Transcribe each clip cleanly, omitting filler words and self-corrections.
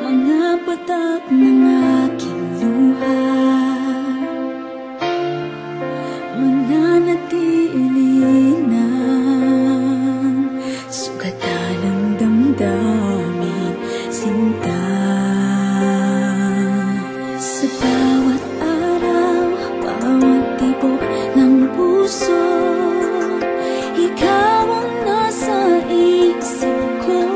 mga patak ng aking luha, mananatili ng sugatan ng damdamin, sinta. Sa bawat araw, bawat tibok ng puso, ikaw ang nasa isip ko.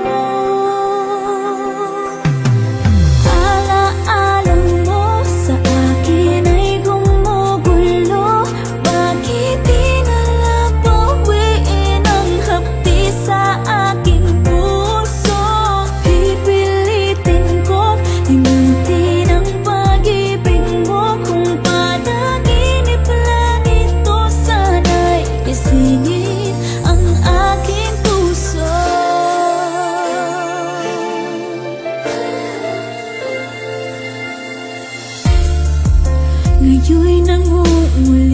Alaala mo sa akin ay gumugulo. Bakit di nalang bawiin ang hapdi sa aking puso? Pipilitin ko limutin ang pag-ibig mo. Kung panaginip lang ito, sana'y isingin ang aking puso. Ngayon'y nangungulila